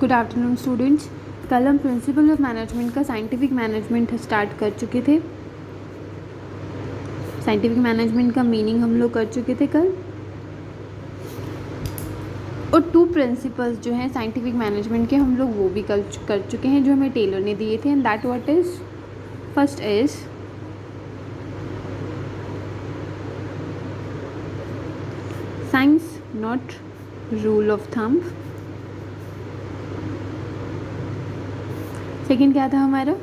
Good afternoon students. कल हम principle of management का साइंटिफिक मैनेजमेंट स्टार्ट कर चुके थे। साइंटिफिक मैनेजमेंट का मीनिंग हम लोग कर चुके थे कल, और 2 प्रिंसिपल्स जो हैं साइंटिफिक मैनेजमेंट के हम लोग वो भी कल कर चुके हैं जो हमें टेलर ने दिए थे। And that what is first is science not rule of thumb. Second क्या था हमारा?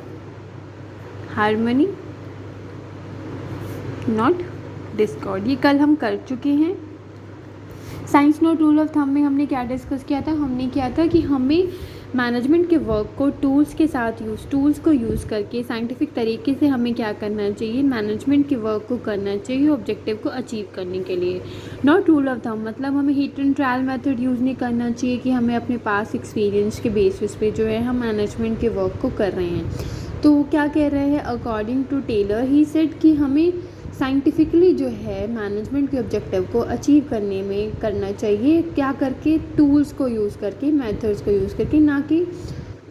Harmony not Discord. ये कल हम कर चुके हैं। Science not rule of thumb में हमने क्या डिस्कस किया था? हमने किया था कि हमें मैनेजमेंट के वर्क को टूल्स के साथ टूल्स को यूज़ करके साइंटिफिक तरीके से हमें क्या करना चाहिए, मैनेजमेंट के वर्क को करना चाहिए ऑब्जेक्टिव को अचीव करने के लिए। नॉट रूल ऑफ थंब मतलब हमें hit and trial method use नहीं करना चाहिए कि हमें अपने पास एक्सपीरियंस के बेसिस पे जो है हम मैनेजमेंट के वर्क को कर रहे हैं। तो वो क्या कह रहे हैं? According to Taylor he said कि हमें साइंटिफिकली जो है मैनेजमेंट के ऑब्जेक्टिव को अचीव करने में करना चाहिए क्या करके? टूल्स को यूज़ करके, मेथड्स को यूज़ करके, ना कि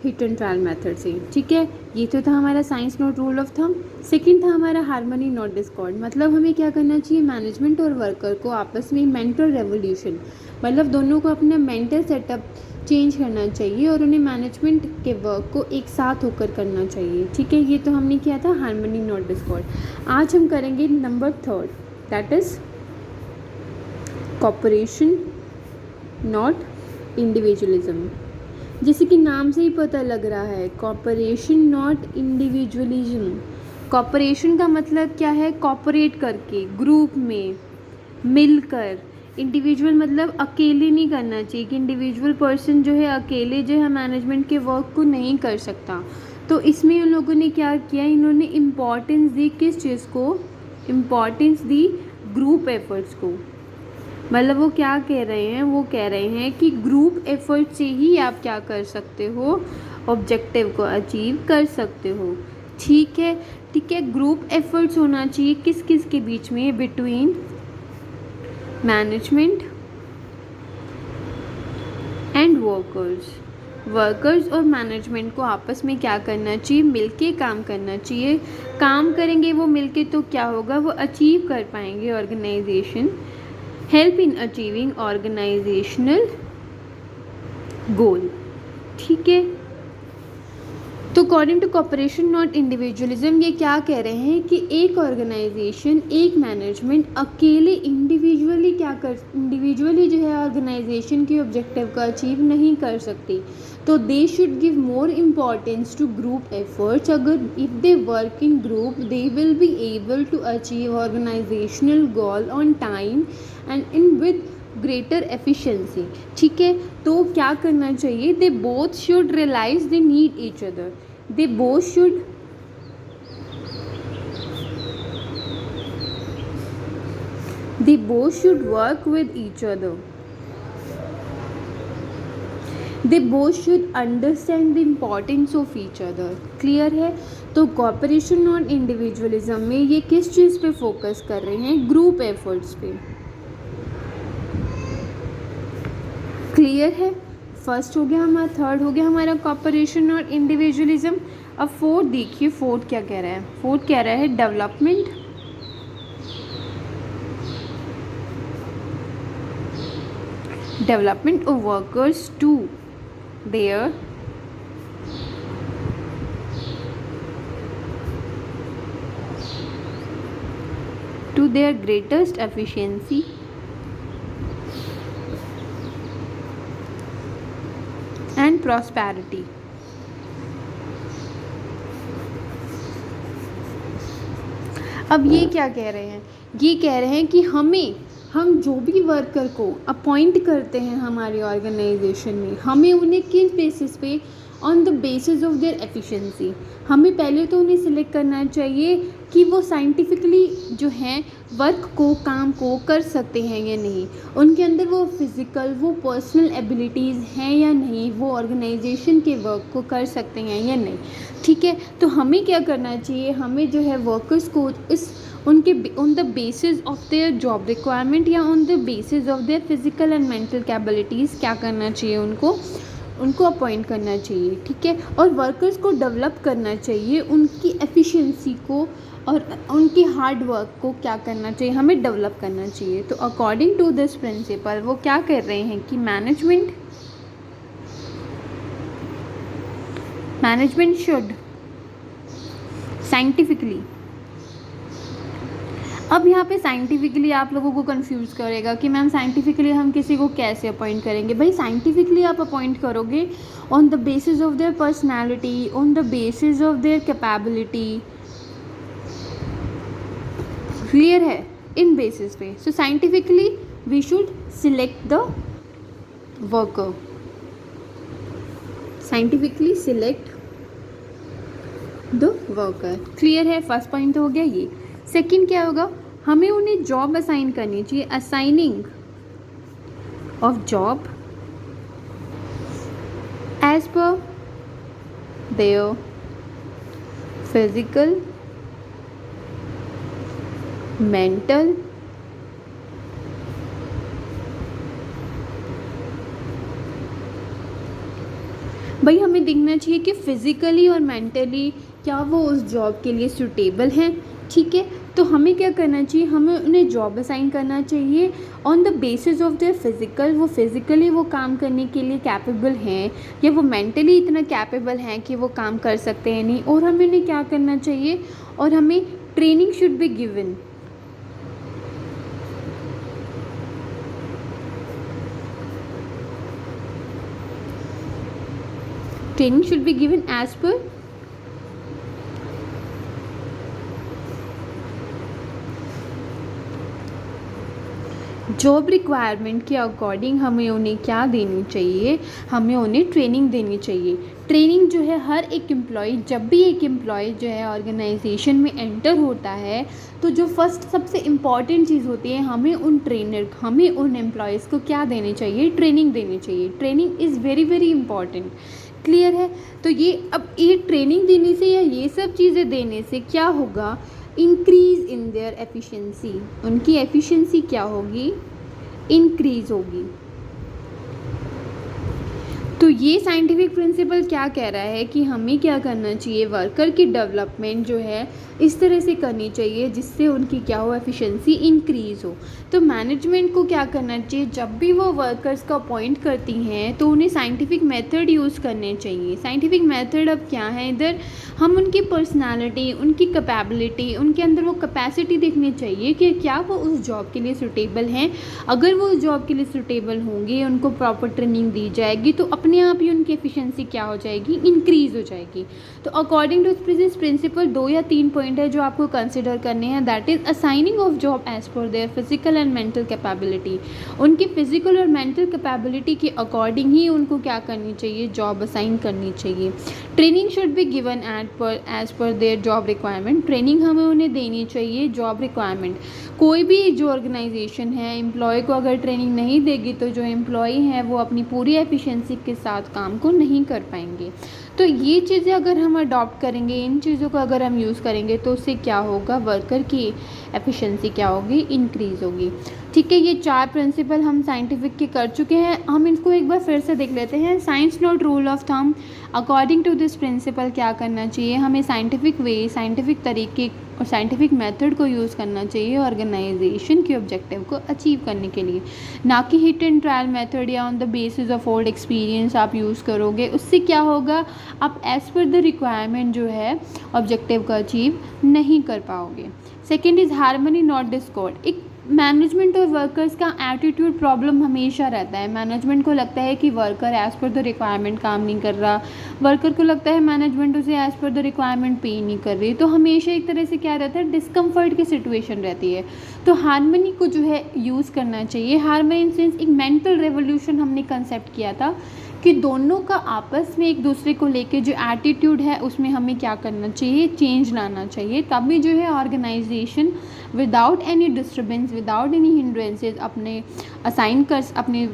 हिट एंड ट्रायल मेथड से। ठीक है, ये तो था हमारा science not rule of thumb. Second था हमारा हार्मनी नॉट डिस्कॉर्ड। मतलब हमें क्या करना चाहिए? मैनेजमेंट और वर्कर को आपस में मेंटल रेवोल्यूशन, मतलब दोनों को अपना मेंटल सेटअप चेंज करना चाहिए और उन्हें मैनेजमेंट के वर्क को एक साथ होकर करना चाहिए। ठीक है, ये तो हमने किया था हार्मनी नॉट डिस्कॉर्ड। आज हम करेंगे number 3, that is cooperation not individualism. जैसे कि नाम से ही पता लग रहा है, कॉपरेशन नॉट इंडिविजुअलिज्म। कॉपरेशन का मतलब क्या है? कॉपरेट करके, ग्रुप में मिलकर। इंडिविजुअल मतलब अकेले नहीं करना चाहिए कि इंडिविजुअल पर्सन जो है अकेले जो है मैनेजमेंट के वर्क को नहीं कर सकता। तो इसमें उन लोगों ने क्या किया? इन्होंने इम्पॉर्टेंस दी किस चीज़ को? इम्पॉर्टेंस दी ग्रुप एफर्ट्स को। मतलब वो क्या कह रहे हैं? वो कह रहे हैं कि ग्रुप एफर्ट से ही आप क्या कर सकते हो? ऑब्जेक्टिव को अचीव कर सकते हो। ठीक है, ठीक है, ग्रुप एफर्ट्स होना चाहिए किस किस के बीच में? बिटवीन मैनेजमेंट एंड वर्कर्स और मैनेजमेंट को आपस में क्या करना चाहिए? मिलके काम करना चाहिए। काम करेंगे वो मिलके तो क्या होगा? वो अचीव कर पाएंगे organisation, help in achieving organisational goal. ठीक है, तो according to cooperation not individualism ये क्या कह रहे हैं कि एक ऑर्गेनाइजेशन, एक मैनेजमेंट अकेले इंडिविजुअली जो है ऑर्गेनाइजेशन के ऑब्जेक्टिव को अचीव नहीं कर सकती। तो they should give more importance to group efforts. अगर if they work in group they will be able to achieve organisational goal on time and in with greater efficiency. ठीक है, तो क्या करना चाहिए? They both should realise they need each other. They both should work with each other. They both should understand the importance of each other. Clear है? तो corporation not individualism में ये किस चीज़ पे फोकस कर रहे हैं? ग्रुप एफर्ट्स पे। क्लियर है? फर्स्ट हो गया हमारा, थर्ड हो गया हमारा कॉपरेशन और इंडिविजुअलिज्म। अब फोर्थ देखिए, फोर्थ क्या कह रहा है? फोर्थ कह रहा है development of workers to their greatest efficiency and prosperity. अब ये क्या कह रहे हैं? ये कह रहे हैं कि हम जो भी वर्कर को अपॉइंट करते हैं हमारी ऑर्गेनाइजेशन में, हमें उन्हें किस बेसिस पे? On the basis of there efficiency. हमें पहले तो उन्हें सिलेक्ट करना चाहिए कि वो साइंटिफिकली जो हैं वर्क को, काम को कर सकते हैं या नहीं, उनके अंदर वो फिज़िकल, वो पर्सनल एबिलिटीज़ हैं या नहीं, वो ऑर्गेनाइजेशन के वर्क को कर सकते हैं या नहीं। ठीक है, तो हमें क्या करना चाहिए? हमें जो है वर्कर्स को इस उनके on the basis of their job requirement या on the basis of their physical and mental capabilities क्या करना चाहिए? उनको अपॉइंट करना चाहिए, ठीक है। और वर्कर्स को डेवलप करना चाहिए, उनकी एफिशिएंसी को और उनकी हार्ड वर्क को क्या करना चाहिए, हमें डेवलप करना चाहिए। तो अकॉर्डिंग टू दिस प्रिंसिपल वो क्या कर रहे हैं कि मैनेजमेंट शुड साइंटिफिकली, अब यहाँ पे साइंटिफिकली आप लोगों को कंफ्यूज करेगा कि मैम साइंटिफिकली हम किसी को कैसे अपॉइंट करेंगे। भाई साइंटिफिकली आप अपॉइंट करोगे on the basis of their personality, on the basis of their capability, clear है, इन बेसिस पे। So scientifically we should select the worker, scientifically select the worker, clear है। फर्स्ट पॉइंट हो गया ये। Second क्या होगा, हमें उन्हें जॉब असाइन करनी चाहिए, assigning of job as per their physical, mental, भाई हमें देखना चाहिए कि फिज़िकली और मेंटली क्या वो उस जॉब के लिए सूटेबल हैं, ठीक है। तो हमें क्या करना चाहिए, हमें उन्हें जॉब असाइन करना चाहिए on the basis of there physical, वो फिज़िकली वो काम करने के लिए कैपेबल हैं या वो मेंटली इतना कैपेबल हैं कि वो काम कर सकते हैं नहीं। और हमें उन्हें क्या करना चाहिए, और हमें training should be given, training should be given as per job requirement के अकॉर्डिंग हमें उन्हें क्या देनी चाहिए, हमें उन्हें ट्रेनिंग देनी चाहिए। ट्रेनिंग जो है हर एक एम्प्लॉय, जब भी एक एम्प्लॉय जो है ऑर्गेनाइजेशन में एंटर होता है तो जो फर्स्ट सबसे इम्पॉर्टेंट चीज़ होती है, हमें उन एम्प्लॉयज़ को क्या देनी चाहिए, ट्रेनिंग देनी चाहिए। Training is very very important, clear है। तो ये ट्रेनिंग देने से या ये सब चीज़ें देने से क्या होगा, इंक्रीज़ इन देयर एफिशिएंसी, उनकी एफिशिएंसी क्या होगी, इंक्रीज़ होगी। तो ये साइंटिफिक प्रिंसिपल क्या कह रहा है कि हमें क्या करना चाहिए, वर्कर की डेवलपमेंट जो है इस तरह से करनी चाहिए जिससे उनकी क्या हो, एफिशिएंसी इंक्रीज़ हो। तो मैनेजमेंट को क्या करना चाहिए, जब भी वो वर्कर्स को अपॉइंट करती हैं तो उन्हें साइंटिफिक मेथड यूज़ करने चाहिए। साइंटिफिक मेथड अब क्या है, इधर हम उनकी पर्सनालिटी, उनकी कैपेबिलिटी, उनके अंदर वो कैपेसिटी देखनी चाहिए कि क्या वो उस जॉब के लिए सूटेबल हैं। अगर वो उस जॉब के लिए सूटेबल होंगे, उनको प्रॉपर ट्रेनिंग दी जाएगी तो अपने आप ही उनकी एफिशिएंसी क्या हो जाएगी, इंक्रीज़ हो जाएगी। तो अकॉर्डिंग टू दिस प्रिंसिपल 2 या 3 पॉइंट है जो आपको कंसिडर करने हैं, that is assigning of job as per their physical and mental capability. उनकी फिजिकल और मेंटल कैपेबिलिटी के अकॉर्डिंग ही उनको क्या करनी चाहिए, जॉब असाइन करनी चाहिए। Training should be given as per their job requirement, training हमें उन्हें देनी चाहिए जॉब रिक्वायरमेंट। कोई भी जो ऑर्गेनाइजेशन है एम्प्लॉय को अगर ट्रेनिंग नहीं देगी तो जो एम्प्लॉय है वो अपनी पूरी एफिशिएंसी के साथ काम को नहीं कर पाएंगे। तो ये चीज़ें अगर हम अडॉप्ट करेंगे, इन चीज़ों को अगर हम यूज़ करेंगे तो उससे क्या होगा, वर्कर की एफिशिएंसी क्या होगी, इंक्रीज़ होगी। ठीक है, ये 4 प्रिंसिपल हम साइंटिफिक के कर चुके हैं। हम इनको एक बार फिर से देख लेते हैं। Science not rule of thumb, according to this principle क्या करना चाहिए, हमें साइंटिफिक वे, साइंटिफिक तरीके और साइंटिफिक मेथड को यूज़ करना चाहिए ऑर्गेनाइजेशन के ऑब्जेक्टिव को अचीव करने के लिए, ना कि हिट एंड ट्रायल मेथड या on the basis of old experience आप यूज़ करोगे। उससे क्या होगा, आप एज़ पर द रिक्वायरमेंट जो है ऑब्जेक्टिव को अचीव नहीं कर पाओगे। Second is harmony not Discord. एक मैनेजमेंट और वर्कर्स का एटीट्यूड प्रॉब्लम हमेशा रहता है। मैनेजमेंट को लगता है कि worker as per the requirement काम नहीं कर रहा, वर्कर को लगता है मैनेजमेंट उसे एज़ पर द रिक्वायरमेंट पे नहीं कर रही। तो हमेशा एक तरह से क्या रहता है, डिस्कम्फर्ट की सिचुएशन रहती है। तो हार्मनी को जो है यूज़ करना चाहिए। हार्मनी इन सेंस एक मेंटल रेवोल्यूशन हमने कंसेप्ट किया था कि दोनों का आपस में एक दूसरे को लेके जो एटीट्यूड है उसमें हमें क्या करना चाहिए, चेंज लाना चाहिए। तभी जो है organization without any disturbance, without any hindrances अपने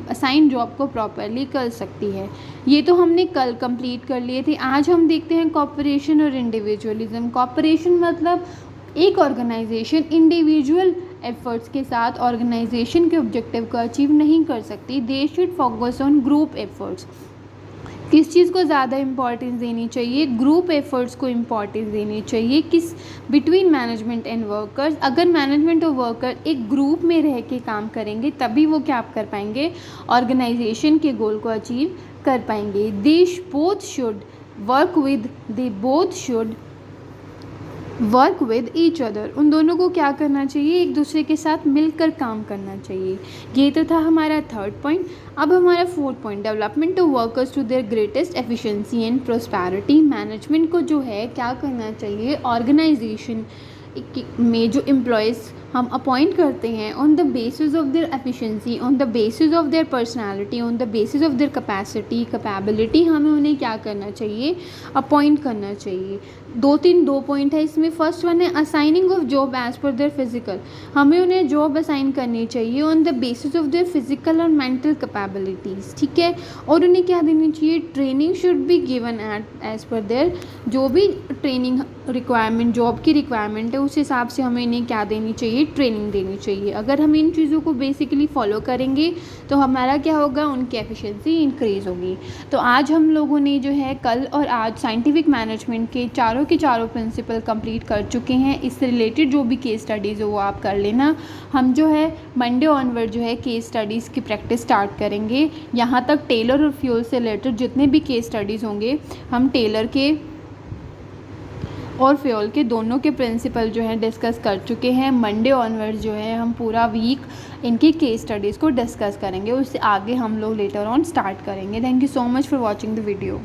असाइन जॉब को प्रॉपरली कर सकती है। ये तो हमने कल कंप्लीट कर लिए थे। आज हम देखते हैं कॉपरेशन और इंडिविजुअलिज्म। कॉपरेशन मतलब एक ऑर्गेनाइजेशन इंडिविजुअल एफर्ट्स के साथ ऑर्गेनाइजेशन के ऑब्जेक्टिव को अचीव नहीं कर सकती। They should focus on group efforts. किस चीज़ को ज़्यादा इम्पॉर्टेंस देनी चाहिए, ग्रुप एफर्ट्स को इम्पॉर्टेंस देनी चाहिए, किस बिटवीन मैनेजमेंट एंड वर्कर्स। अगर मैनेजमेंट और वर्कर एक ग्रुप में रह के काम करेंगे तभी वो क्या कर पाएंगे, ऑर्गेनाइजेशन के गोल को अचीव कर पाएंगे। दे both should work with they both should work with each other. उन दोनों को क्या करना चाहिए, एक दूसरे के साथ मिलकर काम करना चाहिए। ये तो था हमारा थर्ड पॉइंट। अब हमारा fourth point, development of workers to their greatest efficiency and prosperity. Management को जो है क्या करना चाहिए, ऑर्गेनाइजेशन में जो एम्प्लॉयज़ हम अपॉइंट करते हैं on the basis of there efficiency, on the basis of there personality, on the basis of their capacity capability, हमें उन्हें क्या करना चाहिए, अपॉइंट करना चाहिए। दो पॉइंट है इसमें। फर्स्ट वन है assigning of job as per their physical. हमें उन्हें जॉब असाइन करनी चाहिए on the basis of their physical और मेंटल कैपेबिलिटीज़, ठीक है। और उन्हें क्या देनी चाहिए, training should be given as per their, जो भी ट्रेनिंग रिक्वायरमेंट जॉब की रिक्वायरमेंट है उस हिसाब से हमें इन्हें क्या देनी चाहिए, ट्रेनिंग देनी चाहिए। अगर हम इन चीज़ों को बेसिकली फॉलो करेंगे तो हमारा क्या होगा, उनकी एफिशिएंसी इंक्रीज़ होगी। तो आज हम लोगों ने जो है कल और आज साइंटिफिक मैनेजमेंट के चारों प्रिंसिपल कंप्लीट कर चुके हैं। इससे रिलेटेड जो भी केस स्टडीज़ हो वो आप कर लेना। हम जो है मंडे ऑनवर्ड जो है केस स्टडीज़ की प्रैक्टिस स्टार्ट करेंगे। यहाँ तक टेलर और फ्यूल से रिलेटेड जितने भी केस स्टडीज़ होंगे, हम टेलर के और फ्यूल के दोनों के प्रिंसिपल जो है डिस्कस कर चुके हैं। मंडे ऑनवर्ड जो है हम पूरा वीक इनकी केस स्टडीज़ को डिस्कस करेंगे, उससे आगे हम लोग लेटर ऑन स्टार्ट करेंगे। Thank you so much for watching the video.